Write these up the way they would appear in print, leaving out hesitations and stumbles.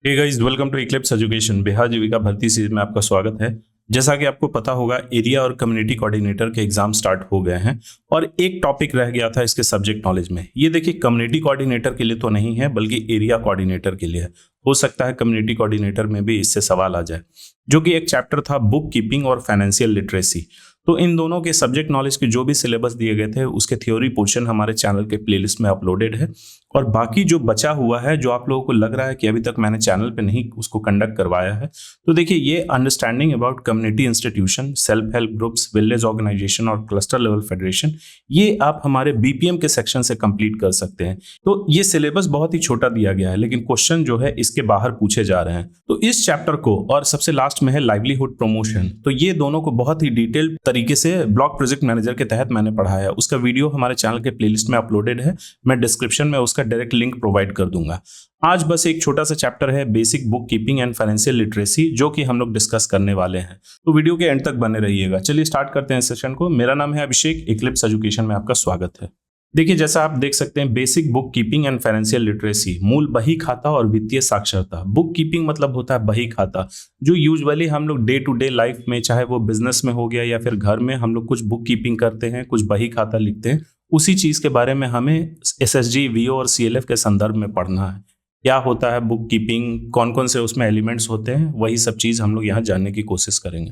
Hey guys, welcome to Eclipse Education. Bihar Jeevika भर्ती series में आपका स्वागत है। जैसा कि आपको पता होगा, एरिया और कम्युनिटी कोऑर्डिनेटर के एग्जाम स्टार्ट हो गए हैं और एक टॉपिक रह गया था इसके सब्जेक्ट नॉलेज में। ये देखिए, कम्युनिटी कोऑर्डिनेटर के लिए तो नहीं है बल्कि एरिया कोऑर्डिनेटर के लिए है। हो सकता है कम्युनिटी कोऑर्डिनेटर में भी इससे सवाल आ जाए, जो कि एक चैप्टर था बुक कीपिंग और फाइनेंशियल लिटरेसी। तो इन दोनों के सब्जेक्ट नॉलेज के जो भी सिलेबस दिए गए थे उसके थ्योरी पोर्शन हमारे चैनल के प्लेलिस्ट में अपलोडेड है। और बाकी जो बचा हुआ है, जो आप लोगों को लग रहा है कि अभी तक मैंने चैनल पे नहीं उसको कंडक्ट करवाया है, तो देखिए, ये understanding about community institution, self help groups, village organisation और क्लस्टर लेवल फेडरेशन, ये आप हमारे बीपीएम के सेक्शन से कंप्लीट कर सकते हैं। तो ये सिलेबस बहुत ही छोटा दिया गया है, लेकिन क्वेश्चन जो है इसके बाहर पूछे जा रहे हैं। तो इस चैप्टर को, और सबसे लास्ट में है लाइवलीहुड प्रमोशन, तो ये दोनों को बहुत ही डिटेल तरीके से ब्लॉक प्रोजेक्ट मैनेजर के तहत मैंने पढ़ाया। उसका वीडियो हमारे चैनल के प्लेलिस्ट में अपलोडेड है। मैं डिस्क्रिप्शन में उसका डायरेक्ट लिंक प्रोवाइड कर दूंगा। आज बस एक छोटा सा चैप्टर है basic book keeping and financial literacy, जो कि हम लोग डिस्कस करने वाले हैं। तो वीडियो के एंड तक बने रहिएगा। चलिए स्टार्ट करते हैं सेशन को। मेरा नाम है अभिषेक, इक्लिप्स एजुकेशन में आपका स्वागत है। देखिए, जैसा आप देख सकते हैं, basic book keeping and financial literacy, मूल बही खाता और वित्तीय साक्षरता। बुक कीपिंग मतलब होता है बही खाता, जो यूजुअली हम लोग डे टू डे लाइफ में, चाहे वो बिजनेस में हो गया या फिर घर में, हम लोग कुछ बुक कीपिंग करते हैं, कुछ बही खाता लिखते हैं। उसी चीज के बारे में हमें एसएसजी, वीओ और सीएलएफ के संदर्भ में पढ़ना है। क्या होता है बुक कीपिंग, कौन कौन से उसमें एलिमेंट्स होते हैं, वही सब चीज हम लोग यहाँ जानने की कोशिश करेंगे।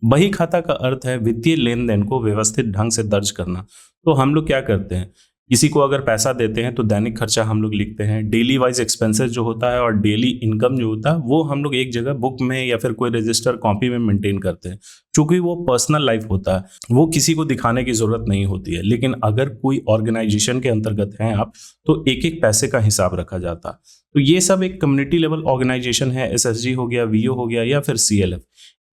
बही खाता का अर्थ है वित्तीय लेन देन को व्यवस्थित ढंग से दर्ज करना। तो हम लोग क्या करते हैं, किसी को अगर पैसा देते हैं तो दैनिक खर्चा हम लोग लिखते हैं, डेली वाइज एक्सपेंसेस जो होता है और डेली इनकम जो होता है वो हम लोग एक जगह बुक में या फिर कोई रजिस्टर कॉपी में मेंटेन करते हैं। चूंकि वो पर्सनल लाइफ होता है, वो किसी को दिखाने की जरूरत नहीं होती है। लेकिन अगर कोई ऑर्गेनाइजेशन के अंतर्गत हैं आप, तो एक एक पैसे का हिसाब रखा जाता है। तो ये सब एक कम्युनिटी लेवल ऑर्गेनाइजेशन है, एसएसजी हो गया, वीओ हो गया या फिर सीएलएफ।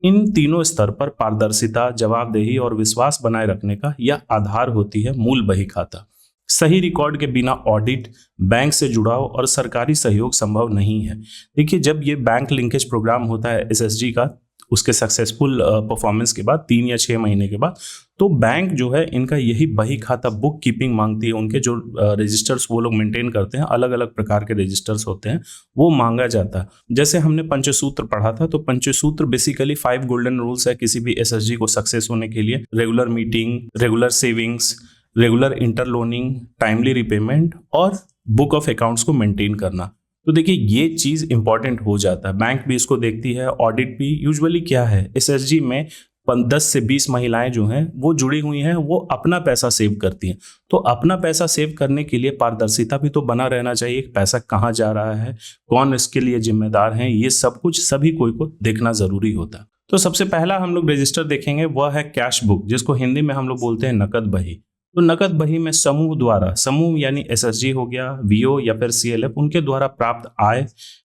इन तीनों स्तर पर पारदर्शिता, जवाबदेही और विश्वास बनाए रखने का यह आधार होती है मूल बही खाता। सही रिकॉर्ड के बिना ऑडिट, बैंक से जुड़ाव और सरकारी सहयोग संभव नहीं है। देखिए, जब ये बैंक लिंकेज प्रोग्राम होता है एसएसजी का, उसके सक्सेसफुल परफॉर्मेंस के बाद 3 या 6 महीने के बाद, तो बैंक जो है इनका यही बही खाता बुक कीपिंग मांगती है। उनके जो रजिस्टर्स वो लोग मेंटेन करते हैं, अलग अलग प्रकार के रजिस्टर्स होते हैं, वो मांगा जाता है। जैसे हमने पंचसूत्र पढ़ा था, तो पंचसूत्र बेसिकली 5 गोल्डन रूल्स है किसी भी एसएसजी को सक्सेस होने के लिए: regular meeting, regular savings, regular interloaning, timely repayment और बुक ऑफ अकाउंट्स को मेंटेन करना। तो देखिए, ये चीज इंपॉर्टेंट हो जाता है। बैंक भी इसको देखती है, ऑडिट भी। यूजुअली क्या है, एसएसजी में 10 से 20 महिलाएं जो हैं वो जुड़ी हुई हैं, वो अपना पैसा सेव करती हैं। तो अपना पैसा सेव करने के लिए पारदर्शिता भी तो बना रहना चाहिए। पैसा कहाँ जा रहा है, कौन इसके लिए जिम्मेदार हैं, ये सब कुछ सभी कोई को देखना जरूरी होता है। तो सबसे पहला हम लोग रजिस्टर देखेंगे, वह है कैश बुक, जिसको हिंदी में हम लोग बोलते हैं नकद बही। तो नकद बही में समूह द्वारा, समूह यानी एसएसजी हो गया, वीओ या फिर सीएलएफ, उनके द्वारा प्राप्त आय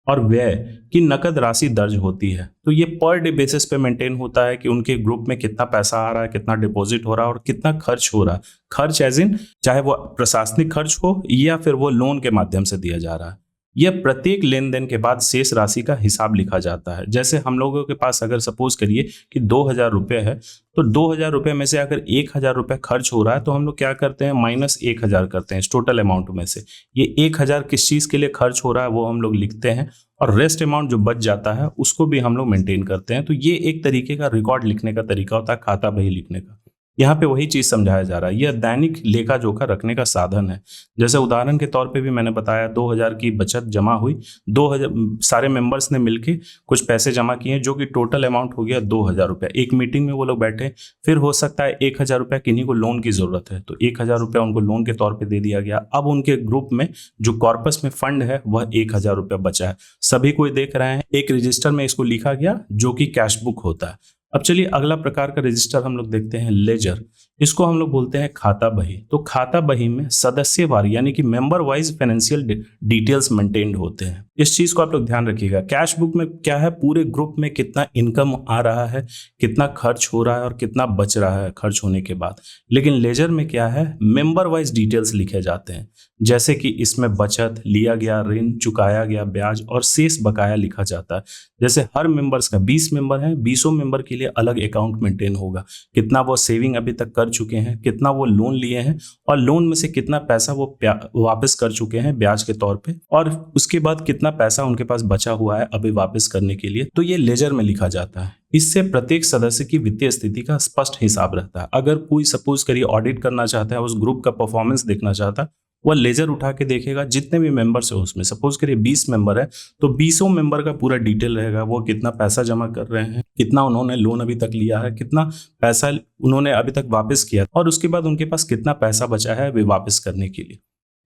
और व्यय की नकद राशि दर्ज होती है। तो ये पर डे बेसिस पे मेंटेन होता है कि उनके ग्रुप में कितना पैसा आ रहा है, कितना डिपॉजिट हो रहा है और कितना खर्च हो रहा है। खर्च एज इन चाहे वो प्रशासनिक खर्च हो या फिर वो लोन के माध्यम से दिया जा रहा है। यह प्रत्येक लेन देन के बाद शेष राशि का हिसाब लिखा जाता है। जैसे हम लोगों के पास अगर सपोज करिए कि 2000 रुपये है, तो 2000 रुपये में से अगर 1000 रुपये खर्च हो रहा है, तो हम लोग क्या करते हैं, माइनस 1000 करते हैं इस टोटल अमाउंट में से। ये 1000 किस चीज़ के लिए खर्च हो रहा है वो हम लोग लिखते हैं, और रेस्ट अमाउंट जो बच जाता है उसको भी हम लोग मेंटेन करते हैं। तो ये एक तरीके का रिकॉर्ड लिखने का तरीका होता है, खाता बही लिखने का। यहाँ पे वही चीज समझाया जा रहा है। यह दैनिक लेखा जोखा रखने का साधन है। जैसे उदाहरण के तौर पे भी मैंने बताया, 2000 की बचत जमा हुई, 2000 सारे मेंबर्स ने मिलके कुछ पैसे जमा किए, जो कि टोटल अमाउंट हो गया 2000 रुपये। एक मीटिंग में वो लोग बैठे, फिर हो सकता है 1000 रुपये किन्हीं को लोन की जरूरत है, तो 1000 रुपये उनको लोन के तौर पर दे दिया गया। अब उनके ग्रुप में जो कॉर्पस में फंड है वह 1000 रुपये बचा है, सभी कोई देख रहे हैं। एक रजिस्टर में इसको लिखा गया, जो कि कैश बुक होता है। अब चलिए अगला प्रकार का रजिस्टर हम लोग देखते हैं, लेजर। इसको हम लोग बोलते हैं खाता बही। तो खाता बही में सदस्यवार यानी कि member wise financial details maintained होते हैं। इस चीज को आप लोग ध्यान रखिएगा। कैश बुक में क्या है, पूरे ग्रुप में कितना इनकम आ रहा है, कितना खर्च हो रहा है और कितना बच रहा है खर्च होने के बाद। लेकिन लेजर में क्या है, मेंबर वाइज डिटेल्स लिखे जाते हैं। जैसे कि इसमें बचत, लिया गया ऋण, चुकाया गया ब्याज और शेष बकाया लिखा जाता है। जैसे हर मेंबर्स का 20 मेंबर है, 20 मेंबर के लिए अलग अकाउंट मेंटेन होगा। कितना वो सेविंग अभी तक कर चुके हैं, कितना वो लोन लिए हैं और लोन में से कितना पैसा वो वापस कर चुके हैं ब्याज के तौर पे, और उसके बाद कितना पैसा उनके पास बचा हुआ है अभी वापस करने के लिए। तो ये लेजर में लिखा जाता है। इससे प्रत्येक सदस्य की वित्तीय स्थिति का स्पष्ट हिसाब रहता है। अगर कोई सपोज करिए ऑडिट करना चाहता है, उस ग्रुप का परफॉर्मेंस देखना चाहता है, वह लेजर उठा के देखेगा, जितने भी मेंबर्स है उसमें सपोज करिए 20 मेंबर है तो 20 मेंबर का पूरा डिटेल रहेगा, वो कितना पैसा जमा कर रहे हैं, कितना उन्होंने लोन अभी तक लिया है, कितना पैसा उन्होंने अभी तक वापस किया और उसके बाद उनके पास कितना पैसा बचा है वे वापस करने के लिए।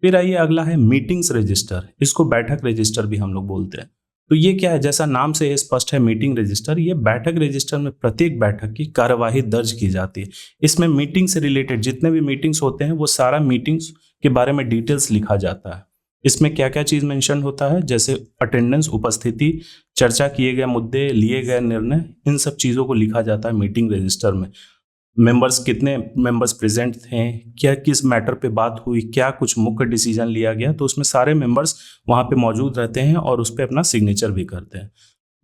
फिर आइए अगला है मीटिंग्स रजिस्टर, इसको बैठक रजिस्टर भी हम लोग बोलते हैं। तो ये क्या है, जैसा नाम से ये स्पष्ट है मीटिंग रजिस्टर, ये बैठक रजिस्टर में प्रत्येक बैठक की कार्यवाही दर्ज की जाती है। इसमें मीटिंग से रिलेटेड जितने भी मीटिंग्स होते हैं वो सारा मीटिंग्स के बारे में डिटेल्स लिखा जाता है। इसमें क्या क्या चीज मेंशन होता है, जैसे अटेंडेंस, उपस्थिति, चर्चा किए गए मुद्दे, लिए गए निर्णय, इन सब चीजों को लिखा जाता है मीटिंग रजिस्टर में। मेंबर्स, कितने मेंबर्स प्रेजेंट थे, क्या किस मैटर पे बात हुई, क्या कुछ मुख्य डिसीजन लिया गया, तो उसमें सारे मेंबर्स वहां पे मौजूद रहते हैं और उस पर अपना सिग्नेचर भी करते हैं।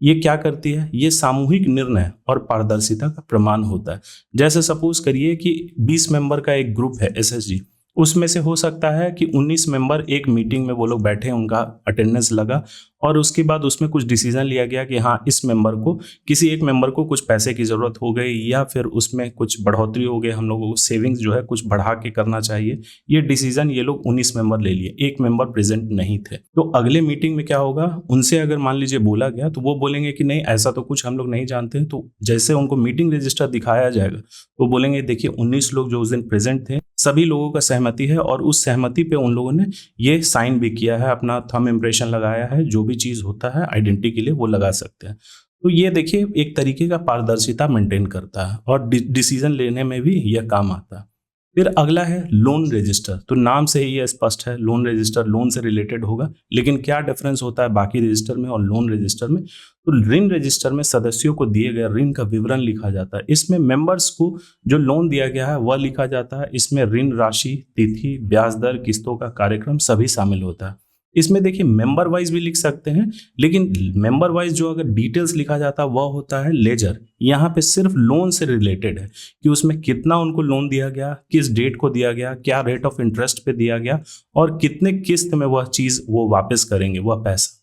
ये क्या करती है, ये सामूहिक निर्णय और पारदर्शिता का प्रमाण होता है। जैसे सपोज करिए कि 20 मेंबर का एक ग्रुप है एसएसजी, उसमें से हो सकता है कि 19 मेंबर एक मीटिंग में वो लोग बैठे, उनका अटेंडेंस लगा और उसके बाद उसमें कुछ डिसीजन लिया गया कि हाँ इस मेंबर को, किसी एक मेंबर को कुछ पैसे की ज़रूरत हो गई या फिर उसमें कुछ बढ़ोतरी हो गई, हम लोगों को सेविंग्स जो है कुछ बढ़ा के करना चाहिए। ये डिसीजन ये लोग 19 मेंबर ले लिए, एक मेंबर प्रेजेंट नहीं थे। तो अगले मीटिंग में क्या होगा, उनसे अगर मान लीजिए बोला गया तो वो बोलेंगे कि नहीं ऐसा तो कुछ हम लोग नहीं जानते हैं। तो जैसे उनको मीटिंग रजिस्टर दिखाया जाएगा वो बोलेंगे देखिए 19 लोग जो उस दिन प्रेजेंट थे सभी लोगों का सहमति है और उस सहमति पे उन लोगों ने ये साइन भी किया है, अपना थंब इम्प्रेशन लगाया है, जो भी चीज़ होता है आइडेंटिटी के लिए वो लगा सकते हैं। तो ये देखिए एक तरीके का पारदर्शिता मेंटेन करता है और डिसीजन लेने में भी यह काम आता है। फिर अगला है लोन रजिस्टर। तो नाम से ही ये स्पष्ट है, लोन रजिस्टर लोन से रिलेटेड होगा, लेकिन क्या डिफरेंस होता है बाकी रजिस्टर में और लोन रजिस्टर में। तो ऋण रजिस्टर में सदस्यों को दिए गए ऋण का विवरण लिखा जाता है। इसमें मेंबर्स को जो लोन दिया गया है वह लिखा जाता है। इसमें ऋण राशि, तिथि, ब्याज दर, किस्तों का कार्यक्रम सभी शामिल होता है। इसमें देखिए मेंबर वाइज भी लिख सकते हैं, लेकिन मेंबर वाइज जो अगर डिटेल्स लिखा जाता है वह होता है लेजर। यहाँ पे सिर्फ लोन से रिलेटेड है कि उसमें कितना उनको लोन दिया गया, किस डेट को दिया गया, क्या रेट ऑफ इंटरेस्ट पे दिया गया और कितने किस्त में वह चीज वो वापस करेंगे वह पैसा।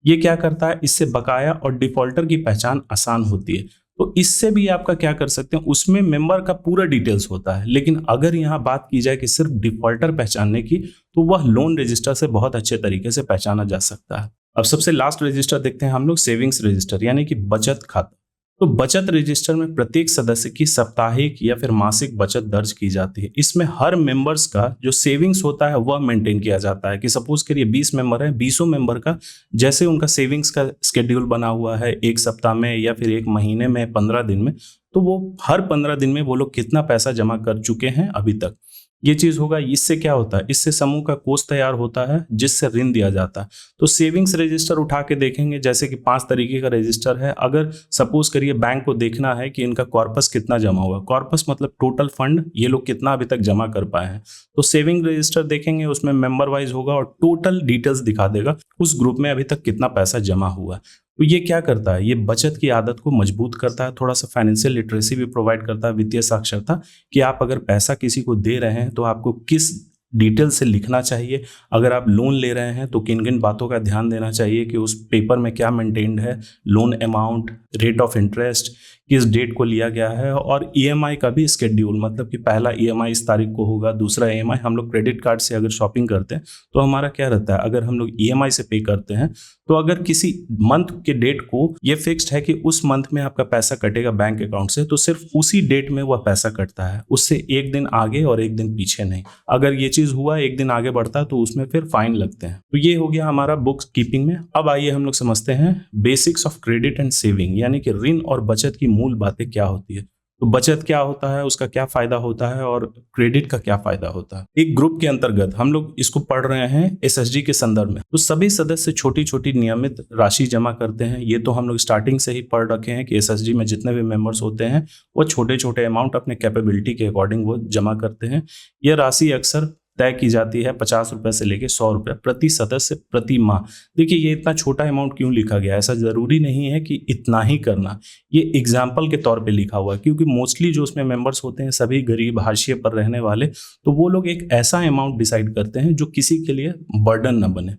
ये क्या करता है, इससे बकाया और डिफॉल्टर की पहचान आसान होती है। तो इससे भी आपका क्या कर सकते हैं, उसमें मेंबर का पूरा डिटेल्स होता है, लेकिन अगर यहाँ बात की जाए कि सिर्फ डिफॉल्टर पहचानने की तो वह लोन रजिस्टर से बहुत अच्छे तरीके से पहचाना जा सकता है। अब सबसे लास्ट रजिस्टर देखते हैं हम लोग, सेविंग्स रजिस्टर यानी कि बचत खाता। तो बचत रजिस्टर में प्रत्येक सदस्य की साप्ताहिक या फिर मासिक बचत दर्ज की जाती है। इसमें हर मेंबर्स का जो सेविंग्स होता है वह मेंटेन किया जाता है कि सपोज करिए 20 मेंबर है, 20 मेंबर का जैसे उनका सेविंग्स का स्केड्यूल बना हुआ है, एक सप्ताह में या फिर एक महीने में, 15 दिन में, तो वो हर 15 दिन में वो लोग कितना पैसा जमा कर चुके हैं अभी तक, ये चीज होगा। इससे क्या होता है, इससे समूह का कोष तैयार होता है जिससे ऋण दिया जाता है। तो सेविंग्स रजिस्टर उठा के देखेंगे, जैसे कि 5 तरीके का रजिस्टर है। अगर सपोज करिए बैंक को देखना है कि इनका कॉर्पस कितना जमा हुआ, कॉर्पस मतलब टोटल फंड, ये लोग कितना अभी तक जमा कर पाए हैं, तो सेविंग रजिस्टर देखेंगे, उसमें मेंबर वाइज होगा और टोटल डिटेल्स दिखा देगा उस ग्रुप में अभी तक कितना पैसा जमा हुआ। तो ये क्या करता है, ये बचत की आदत को मजबूत करता है, थोड़ा सा फाइनेंशियल लिटरेसी भी प्रोवाइड करता है, वित्तीय साक्षरता, कि आप अगर पैसा किसी को दे रहे हैं तो आपको किस डिटेल से लिखना चाहिए। अगर आप लोन ले रहे हैं तो किन किन बातों का ध्यान देना चाहिए कि उस पेपर में क्या मेंटेन्ड है, loan amount, rate of interest, किस डेट को लिया गया है, और ईएमआई का भी स्केड्यूल, मतलब कि पहला ईएमआई इस तारीख को होगा, दूसरा ईएमआई, हम लोग क्रेडिट कार्ड से अगर शॉपिंग करते हैं तो हमारा क्या रहता है, अगर हम लोग ईएमआई से पे करते हैं तो अगर किसी मंथ के डेट को ये फिक्स्ड है कि उस मंथ में आपका पैसा कटेगा बैंक अकाउंट से, तो सिर्फ उसी डेट में वह पैसा कटता है, उससे एक दिन आगे और एक दिन पीछे नहीं। अगर ये चीज हुआ एक दिन आगे बढ़ता है तो उसमें फिर फाइन लगते हैं। तो ये हो गया हमारा बुक कीपिंग में। अब आइए हम लोग समझते हैं basics of credit and saving, यानी कि ऋण और बचत की मूल बातें क्या होती है। तो बचत क्या होता है, उसका क्या फायदा होता है, और क्रेडिट का क्या फायदा होता है। एक ग्रुप के अंतर्गत हम लोग इसको पढ़ रहे हैं एसएसजी के संदर्भ में। तो सभी सदस्य छोटी छोटी नियमित राशि जमा करते हैं। ये तो हम लोग स्टार्टिंग से ही पढ़ रखे हैं कि एसएसजी में जितने भी मेंबर्स होते हैं वो छोटे छोटे अमाउंट अपने कैपेबिलिटी के अकॉर्डिंग वो जमा करते हैं। यह राशि अक्सर तय की जाती है 50 रुपए से लेके 100 रुपए प्रति सदस्य प्रति माह। देखिए ये इतना छोटा अमाउंट क्यों लिखा गया है, ऐसा जरूरी नहीं है कि इतना ही करना, ये एग्जाम्पल के तौर पे लिखा हुआ है, क्योंकि मोस्टली जो उसमें मेंबर्स होते हैं सभी गरीब हाशिए पर रहने वाले, तो वो लोग एक ऐसा अमाउंट डिसाइड करते हैं जो किसी के लिए बर्डन न बने।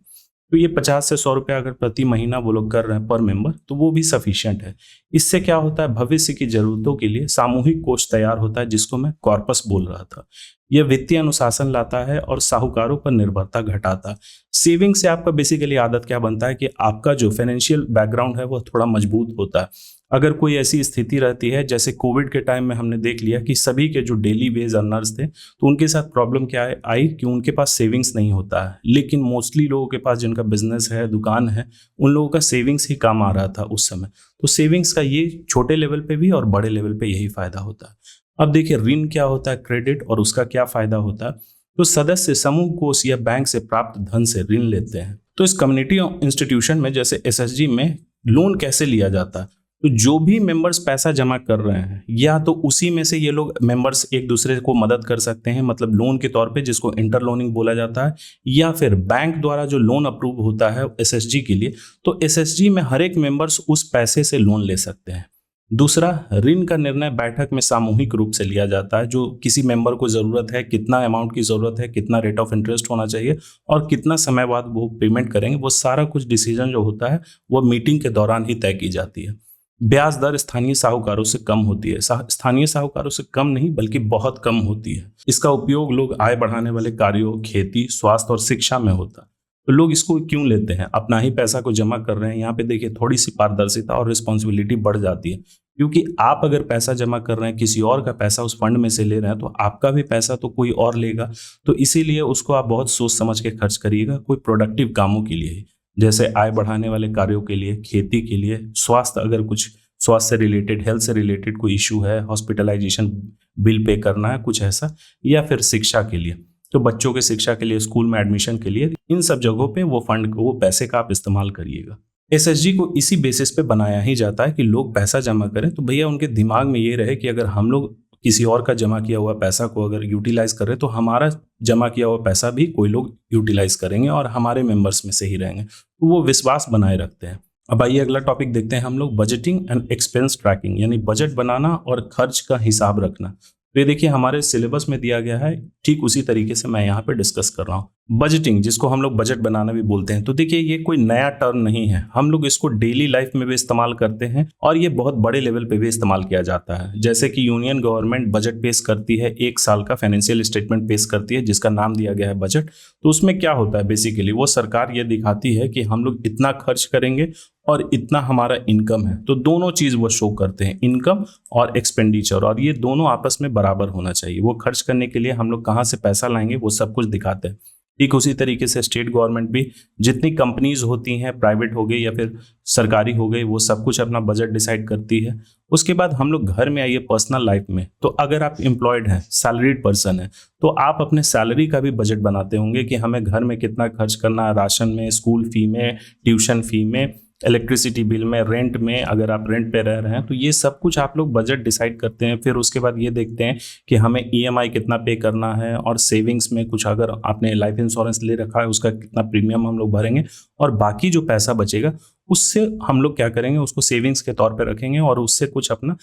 तो ये 50 से 100 रुपया अगर प्रति महीना वो लोग कर रहे हैं पर मेंबर, तो वो भी सफिशिएंट है। इससे क्या होता है, भविष्य की जरूरतों के लिए सामूहिक कोष तैयार होता है, जिसको मैं कॉर्पस बोल रहा था। यह वित्तीय अनुशासन लाता है और साहूकारों पर निर्भरता घटाता। सेविंग से आपका बेसिकली आदत क्या बनता है कि आपका जो फाइनेंशियल बैकग्राउंड है वो थोड़ा मजबूत होता है। अगर कोई ऐसी स्थिति रहती है, जैसे कोविड के टाइम में हमने देख लिया कि सभी के जो डेली वेज अर्नर्स थे, तो उनके साथ प्रॉब्लम क्या आई कि उनके पास सेविंग्स नहीं होता है। लेकिन मोस्टली लोगों के पास जिनका बिजनेस है, दुकान है, उन लोगों का सेविंग्स ही काम आ रहा था उस समय। तो सेविंग्स का ये छोटे लेवल पे भी और बड़े लेवल पे यही फायदा होता है। अब देखिए ऋण क्या होता है, क्रेडिट, और उसका क्या फायदा होता है। तो सदस्य समूह कोष या बैंक से प्राप्त धन से ऋण लेते हैं। तो इस कम्युनिटी इंस्टीट्यूशन में जैसे एसएसजी में लोन कैसे लिया जाता है, तो जो भी मेंबर्स पैसा जमा कर रहे हैं, या तो उसी में से ये लोग मेंबर्स एक दूसरे को मदद कर सकते हैं, मतलब लोन के तौर पे, जिसको इंटरलोनिंग बोला जाता है, या फिर बैंक द्वारा जो लोन अप्रूव होता है एसएसजी के लिए, तो एसएसजी में हर एक मेंबर्स उस पैसे से लोन ले सकते हैं। दूसरा, ऋण का निर्णय बैठक में सामूहिक रूप से लिया जाता है। जो किसी मेंबर को जरूरत है, कितना अमाउंट की जरूरत है, कितना रेट ऑफ इंटरेस्ट होना चाहिए और कितना समय बाद वो पेमेंट करेंगे, वो सारा कुछ डिसीजन जो होता है वो मीटिंग के दौरान ही तय की जाती है। ब्याज दर स्थानीय साहूकारों से कम होती है। स्थानीय साहूकारों से कम नहीं बल्कि बहुत कम होती है। इसका उपयोग लोग आय बढ़ाने वाले कार्यों, खेती, स्वास्थ्य और शिक्षा में होता है। तो लोग इसको क्यों लेते हैं, अपना ही पैसा को जमा कर रहे हैं। यहाँ पे देखिए थोड़ी सी पारदर्शिता और रिस्पॉन्सिबिलिटी बढ़ जाती है, क्योंकि आप अगर पैसा जमा कर रहे हैं, किसी और का पैसा उस फंड में से ले रहे हैं, तो आपका भी पैसा तो कोई और लेगा। तो इसीलिए उसको आप बहुत सोच समझ के खर्च करिएगा, कोई प्रोडक्टिव कामों के लिए, जैसे आय बढ़ाने वाले कार्यों के लिए, खेती के लिए, स्वास्थ्य, अगर कुछ स्वास्थ्य से रिलेटेड, हेल्थ से रिलेटेड कोई इशू है, हॉस्पिटलाइजेशन बिल पे करना है, कुछ ऐसा, या फिर शिक्षा के लिए, तो बच्चों के शिक्षा के लिए, स्कूल में एडमिशन के लिए, इन सब जगहों पे वो फंड, वो पैसे का आप इस्तेमाल करिएगा। एसएसजी को इसी बेसिस पे बनाया ही जाता है कि लोग पैसा जमा करें, तो भैया उनके दिमाग में ये रहे कि अगर हम लोग किसी और का जमा किया हुआ पैसा को अगर यूटिलाइज कर रहे हैं, तो हमारा जमा किया हुआ पैसा भी कोई लोग यूटिलाइज करेंगे और हमारे मेंबर्स में से ही रहेंगे। तो वो विश्वास बनाए रखते हैं। अब आइए अगला टॉपिक देखते हैं हम लोग, बजटिंग एंड एक्सपेंस ट्रैकिंग, यानी बजट बनाना और खर्च का हिसाब रखना। तो ये देखिए हमारे सिलेबस में दिया गया है, ठीक उसी तरीके से मैं यहाँ पे डिस्कस कर रहा हूँ। बजटिंग, जिसको हम लोग बजट बनाना भी बोलते हैं, तो देखिए ये कोई नया टर्म नहीं है, हम लोग इसको डेली लाइफ में भी इस्तेमाल करते हैं और ये बहुत बड़े लेवल पे भी इस्तेमाल किया जाता है। जैसे कि यूनियन गवर्नमेंट बजट पेश करती है, एक साल का फाइनेंशियल स्टेटमेंट पेश करती है, जिसका नाम दिया गया है बजट। तो उसमें क्या होता है, बेसिकली वो सरकार ये दिखाती है कि हम लोग इतना खर्च करेंगे और इतना हमारा इनकम है। तो दोनों चीज वो शो करते हैं, इनकम और एक्सपेंडिचर, और ये दोनों आपस में बराबर होना चाहिए। वो खर्च करने के लिए हम लोग कहाँ से पैसा लाएंगे वो सब कुछ दिखाते हैं। ठीक उसी तरीके से स्टेट गवर्नमेंट भी, जितनी कंपनीज होती हैं, प्राइवेट हो गई या फिर सरकारी हो गई, वो सब कुछ अपना बजट डिसाइड करती है। उसके बाद हम लोग घर में आइए पर्सनल लाइफ में, तो अगर आप एम्प्लॉयड हैं, सैलरीड पर्सन है, तो आप अपने सैलरी का भी बजट बनाते होंगे कि हमें घर में कितना खर्च करना है, राशन में, स्कूल फी में, ट्यूशन फी में, इलेक्ट्रिसिटी बिल में, रेंट में, अगर आप रेंट पे रह रहे हैं तो ये सब कुछ आप लोग बजट डिसाइड करते हैं। फिर उसके बाद ये देखते हैं कि हमें ईएमआई कितना पे करना है, और सेविंग्स में कुछ अगर आपने लाइफ इंश्योरेंस ले रखा है उसका कितना प्रीमियम हम लोग भरेंगे, और बाकी जो पैसा बचेगा उससे हम लोग क्या करेंगे, उसको सेविंग्स के तौर पर रखेंगे और उससे कुछ अपना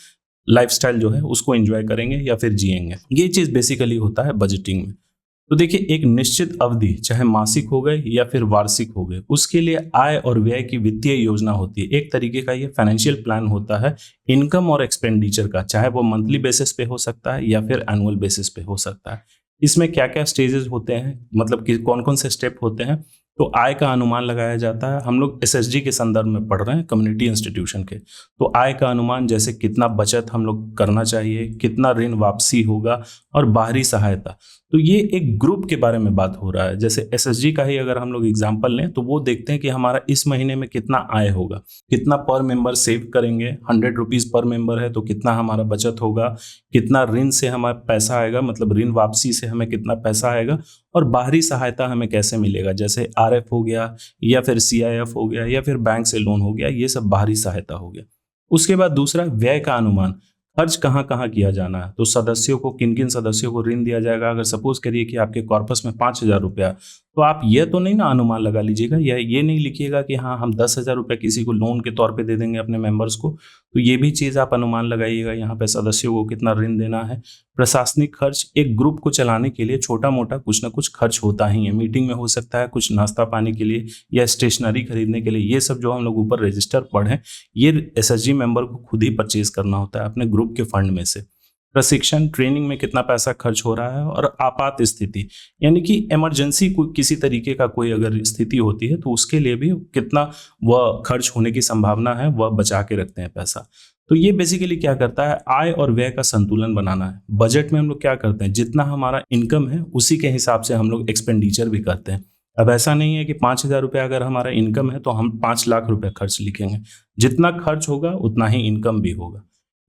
लाइफस्टाइल जो है उसको एंजॉय करेंगे या फिर जिएंगे। ये चीज़ बेसिकली होता है बजटिंग में। तो देखिए एक निश्चित अवधि, चाहे मासिक हो गए या फिर वार्षिक हो गए, उसके लिए आय और व्यय की वित्तीय योजना होती है। एक तरीके का ये फाइनेंशियल प्लान होता है इनकम और एक्सपेंडिचर का, चाहे वो मंथली बेसिस पे हो सकता है या फिर एनुअल बेसिस पे हो सकता है। इसमें क्या क्या स्टेजेस होते हैं, मतलब कि कौन कौन से स्टेप होते हैं। तो आय का अनुमान लगाया जाता है। हम लोग एसएसजी के संदर्भ में पढ़ रहे हैं, कम्युनिटी इंस्टीट्यूशन के। तो आय का अनुमान, जैसे कितना बचत हम लोग करना चाहिए, कितना ऋण वापसी होगा, और बाहरी सहायता। तो ये एक ग्रुप के बारे में बात हो रहा है। जैसे एसएसजी का ही अगर हम लोग एग्जांपल लें, तो वो देखते हैं कि हमारा इस महीने में कितना आय होगा, कितना पर मेंबर सेव करेंगे, 100 रुपीज पर मेंबर है तो कितना हमारा बचत होगा, कितना ऋण से हमारा पैसा आएगा, मतलब ऋण वापसी से हमें कितना पैसा आएगा, और बाहरी सहायता हमें कैसे मिलेगा, जैसे आरएफ हो गया या फिर सीआईएफ हो गया या फिर बैंक से लोन हो गया, ये सब बाहरी सहायता हो गया। उसके बाद दूसरा व्यय का अनुमान, खर्च कहाँ कहाँ किया जाना है, तो सदस्यों को, किन किन सदस्यों को ऋण दिया जाएगा। अगर सपोज करिए कि आपके कॉर्पस में 5,000 रुपया, तो आप ये तो नहीं ना अनुमान लगा लीजिएगा या ये नहीं लिखिएगा कि हाँ हम 10,000 रुपया किसी को लोन के तौर पे दे देंगे अपने मेंबर्स को। तो ये भी चीज़ आप अनुमान लगाइएगा यहाँ पे सदस्यों को कितना ऋण देना है। प्रशासनिक खर्च, एक ग्रुप को चलाने के लिए छोटा मोटा कुछ ना कुछ खर्च होता ही है। मीटिंग में हो सकता है, कुछ नाश्ता पानी के लिए या स्टेशनरी खरीदने के लिए। ये सब जो हम लोग ऊपर रजिस्टर पढ़ें, ये एसएचजी मेंबर को खुद ही परचेज करना होता है अपने ग्रुप के फंड में से। प्रशिक्षण, ट्रेनिंग में कितना पैसा खर्च हो रहा है। और आपात स्थिति, यानी कि इमरजेंसी कोई किसी तरीके का कोई अगर स्थिति होती है तो उसके लिए भी कितना वह खर्च होने की संभावना है, वह बचा के रखते हैं पैसा। तो ये बेसिकली क्या करता है, आय और व्यय का संतुलन बनाना है। बजट में हम लोग क्या करते हैं, जितना हमारा इनकम है उसी के हिसाब से हम लोग एक्सपेंडिचर भी करते हैं। अब ऐसा नहीं है कि 5,000 रुपया अगर हमारा इनकम है तो हम 5 लाख रुपया खर्च लिखेंगे। जितना खर्च होगा उतना ही इनकम भी होगा।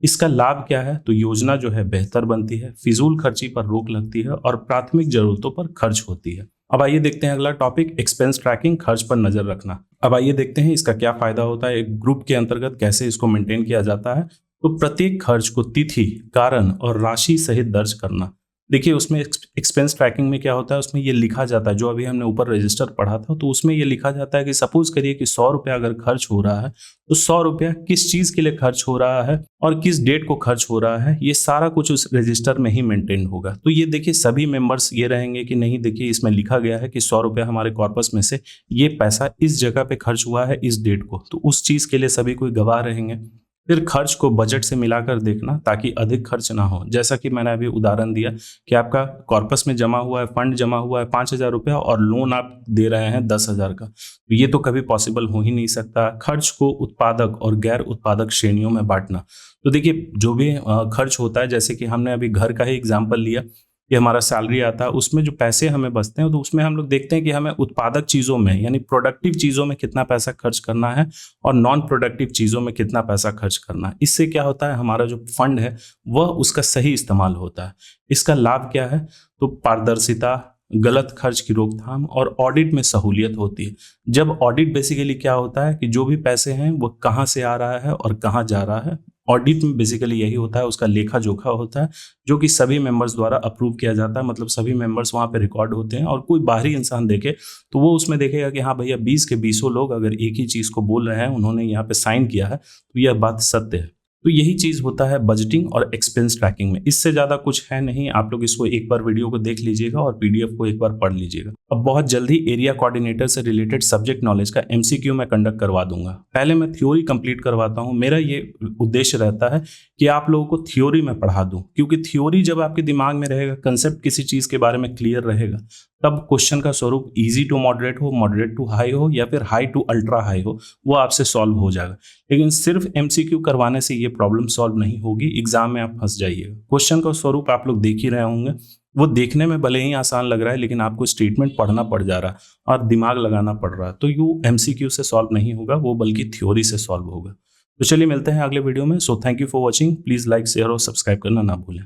इसका लाभ क्या है, तो योजना जो है बेहतर बनती है, फिजूल खर्ची पर रोक लगती है और प्राथमिक जरूरतों पर खर्च होती है। अब आइए देखते हैं अगला टॉपिक, एक्सपेंस ट्रैकिंग, खर्च पर नजर रखना। अब आइए देखते हैं इसका क्या फायदा होता है, एक ग्रुप के अंतर्गत कैसे इसको मेंटेन किया जाता है। तो प्रत्येक खर्च को तिथि, कारण और राशि सहित दर्ज करना। देखिए उसमें एक्सपेंस ट्रैकिंग में क्या होता है, उसमें ये लिखा जाता है, जो अभी हमने ऊपर रजिस्टर पढ़ा था, तो उसमें ये लिखा जाता है कि सपोज करिए कि 100 रुपया अगर खर्च हो रहा है तो 100 रुपया किस चीज के लिए खर्च हो रहा है और किस डेट को खर्च हो रहा है, ये सारा कुछ उस रजिस्टर में ही मेंटेन होगा। तो ये देखिए सभी मेंबर्स ये रहेंगे कि नहीं, देखिए इसमें लिखा गया है कि 100 रुपया हमारे कॉर्पस में से ये पैसा इस जगह पे खर्च हुआ है इस डेट को, तो उस चीज के लिए सभी कोई गवाह रहेंगे। फिर खर्च को बजट से मिलाकर देखना ताकि अधिक खर्च ना हो। जैसा कि मैंने अभी उदाहरण दिया कि आपका कॉर्पस में जमा हुआ है, फंड जमा हुआ है 5,000 रुपया और लोन आप दे रहे हैं 10,000 का, तो ये तो कभी पॉसिबल हो ही नहीं सकता। खर्च को उत्पादक और गैर उत्पादक श्रेणियों में बांटना। तो देखिए जो भी खर्च होता है, जैसे कि हमने अभी घर का ही एग्जाम्पल लिया कि हमारा सैलरी आता है, उसमें जो पैसे हमें बचते हैं तो उसमें हम लोग देखते हैं कि हमें उत्पादक चीज़ों में यानी प्रोडक्टिव चीज़ों में कितना पैसा खर्च करना है और नॉन प्रोडक्टिव चीज़ों में कितना पैसा खर्च करना है। इससे क्या होता है, हमारा जो फंड है वह उसका सही इस्तेमाल होता है। इसका लाभ क्या है, तो पारदर्शिता, गलत खर्च की रोकथाम और ऑडिट में सहूलियत होती है। जब ऑडिट बेसिकली क्या होता है कि जो भी पैसे हैं वो कहाँ से आ रहा है और कहाँ जा रहा है, ऑडिट में बेसिकली यही होता है, उसका लेखा जोखा होता है जो कि सभी मेंबर्स द्वारा अप्रूव किया जाता है। मतलब सभी मेंबर्स वहाँ पे रिकॉर्ड होते हैं और कोई बाहरी इंसान देखे तो वो उसमें देखेगा कि हाँ भैया 20 के 20 लोग अगर एक ही चीज़ को बोल रहे हैं, उन्होंने यहाँ पे साइन किया है, तो यह बात सत्य है। तो यही चीज़ होता है बजटिंग और एक्सपेंस ट्रैकिंग में। इससे ज़्यादा कुछ है नहीं, आप लोग इसको एक बार वीडियो को देख लीजिएगा और पीडीएफ को एक बार पढ़ लीजिएगा। अब बहुत जल्दी एरिया कोऑर्डिनेटर से रिलेटेड सब्जेक्ट नॉलेज का एमसीक्यू मैं कंडक्ट करवा दूंगा। पहले मैं थ्योरी कंप्लीट करवाता हूँ। मेरा ये उद्देश्य रहता है कि आप लोगों को थ्योरी में पढ़ा दूं, क्योंकि थ्योरी जब आपके दिमाग में रहेगा, कंसेप्ट किसी चीज़ के बारे में क्लियर रहेगा, तब क्वेश्चन का स्वरूप इजी टू मॉडरेट हो, मॉडरेट टू हाई हो या फिर हाई टू अल्ट्रा हाई हो, वो आपसे सॉल्व हो जाएगा। लेकिन सिर्फ एमसीक्यू करवाने से ये प्रॉब्लम सॉल्व नहीं होगी, एग्जाम में आप फंस जाइएगा। क्वेश्चन का स्वरूप आप लोग देख ही रहे होंगे, वो देखने में भले ही आसान लग रहा है लेकिन आपको स्टेटमेंट पढ़ना पड़ जा रहा है और दिमाग लगाना पड़ रहा है, तो ये एमसीक्यू से सॉल्व नहीं होगा, वो बल्कि थ्योरी से सॉल्व होगा। तो चलिए मिलते हैं अगले वीडियो में। So thank you for watching. Please like, share और सब्सक्राइब करना ना भूलें।